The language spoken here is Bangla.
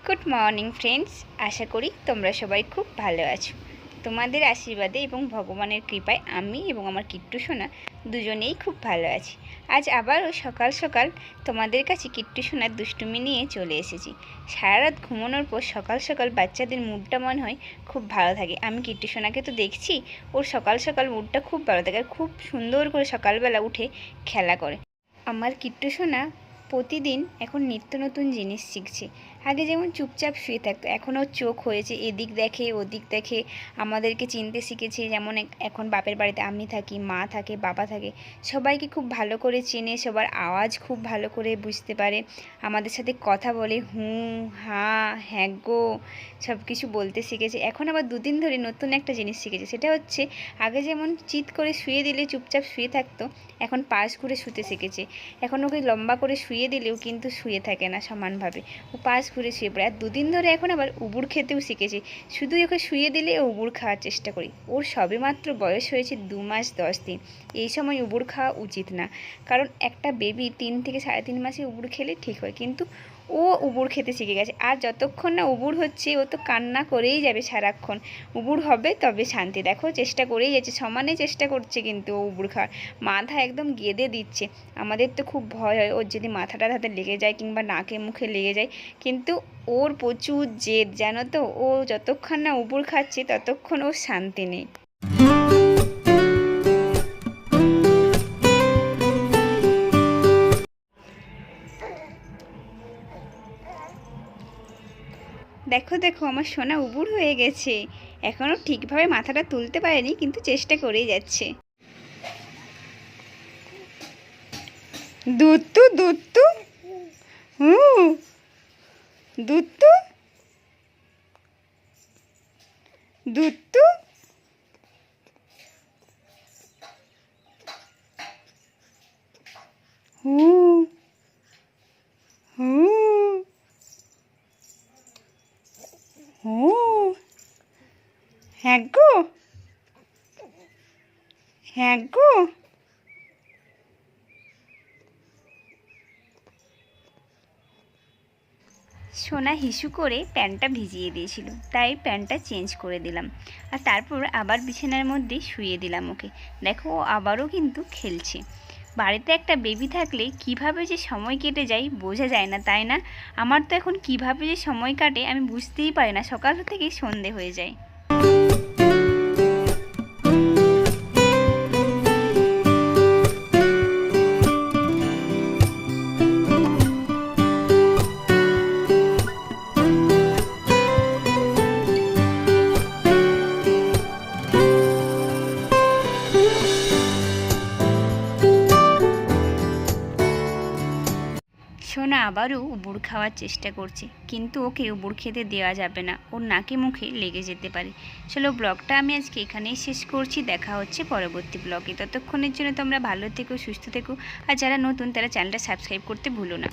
গুড মর্নিং ফ্রেন্ডস, আশা করি তোমরা সবাই খুব ভালো আছো। তোমাদের আশীর্বাদে এবং ভগবানের কৃপায় আমি এবং আমার কিট্টু সোনা দুজনেই খুব ভালো আছি। আজ আবারও সকাল সকাল তোমাদের কাছে কিট্টু সোনার দুষ্টুমি নিয়ে চলে এসেছি। সারা রাত ঘুমানোর পর সকাল সকাল বাচ্চাদের মুডটা মনে হয় খুব ভালো থাকে। আমি কিট্টু সোনাকে তো দেখছি, ওর সকাল সকাল মুডটা খুব ভালো থাকে আর খুব সুন্দর করে সকালবেলা উঠে খেলা করে। আমার কিট্টু সোনা প্রতিদিন এখন নিত্য নতুন জিনিস শিখছে। আগে যেমন চুপচাপ শুয়ে থাকতো, এখন ওর চোখ হয়েছে, এদিক দেখে ওদিক দেখে, আমাদেরকে চিনতে শিখেছে। যেমন এখন বাপের বাড়িতে আমি থাকি, মা থাকে, বাবা থাকে, সবাইকে খুব ভালো করে চেনে, সবার আওয়াজ খুব ভালো করে বুঝতে পারে, আমাদের সাথে কথা বলে, হুঁ হাঁ হ্যাঁ গো সব কিছু বলতে শিখেছে। এখন আবার দুদিন ধরে নতুন একটা জিনিস শিখেছে, সেটা হচ্ছে আগে যেমন চিৎ করে শুয়ে দিলে চুপচাপ শুয়ে থাকতো, এখন পাশ ঘুরে শুতে শিখেছে। এখন ওকে লম্বা করে শুয়ে দিলেও কিন্তু শুয়ে থাকে না সমানভাবে, ও পাশ ঘুরে শুয়ে পড়ে। আর দুদিন ধরে এখন আবার উবুর খেতেও শিখেছে, শুধু ওকে শুয়ে দিলে ও উবুর খাওয়ার চেষ্টা করি। ওর সবে মাত্র বয়স হয়েছে 2 মাস 10 দিন। এই সময় উবুর খাওয়া উচিত না, কারণ একটা বেবি 3 থেকে 3.5 মাসে উবুর খেলে ঠিক হয়, কিন্তু ও উবুর খেতে শিখে গেছে। আর যতক্ষণ না উবুর হচ্ছে ও তো কান্না করেই যাবে সারাক্ষণ। উবুর হবে তবে শান্তি। দেখো চেষ্টা করেই যাচ্ছে, সমানে চেষ্টা করছে, কিন্তু ও উবুর খাওয়ার মাথা একদম গেঁদে দিচ্ছে। আমাদের তো খুব ভয় হয় ওর যদি মাথাটা হাতে লেগে যায় কিংবা নাকে মুখে লেগে যায়, কিন্তু ওর প্রচুর জেদ, জানো তো। ও যতক্ষণ না উবুর খাচ্ছে ততক্ষণ ওর শান্তি নেই। দেখো দেখো আমার সোনা উবুর হয়ে গেছে, এখনও ঠিকভাবে মাথাটা তুলতে পারেনি, কিন্তু চেষ্টা করেই যাচ্ছে। দুত্তু দুত্তু হুঁ দুত্তু দুত্তু হুঁ হুঁ হুঁ হ্যাঁ গো হ্যাঁ গো। সোনা হিসু করে প্যান্টটা ভিজিয়ে দিয়েছিল, তাই প্যান্টটা চেঞ্জ করে দিলাম, আর তারপর আবার বিছানার মধ্যে শুয়ে দিলাম ওকে। দেখো ও আবারও কিন্তু খেলছে। বাড়িতে একটা বেবি থাকলে কিভাবে যে সময় কেটে যায় বোঝা যায় না, তাই না? আমার তো এখন কিভাবে যে সময় কাটে আমি বুঝতেই পারি না, সকাল থেকে সন্ধে হয়ে যায়। সোনা আবারও উবুর খাওয়ার চেষ্টা করছে, কিন্তু ওকে উবুর খেতে দেওয়া যাবে না, ওর নাকে মুখে লেগে যেতে পারে। চলো ব্লগটা আমি আজকে এখানেই শেষ করছি, দেখা হচ্ছে পরবর্তী ব্লগে। ততক্ষণের জন্য তোমরা ভালো থেকো, সুস্থ থেকো, আর যারা নতুন তারা চ্যানেলটা সাবস্ক্রাইব করতে ভুলো না।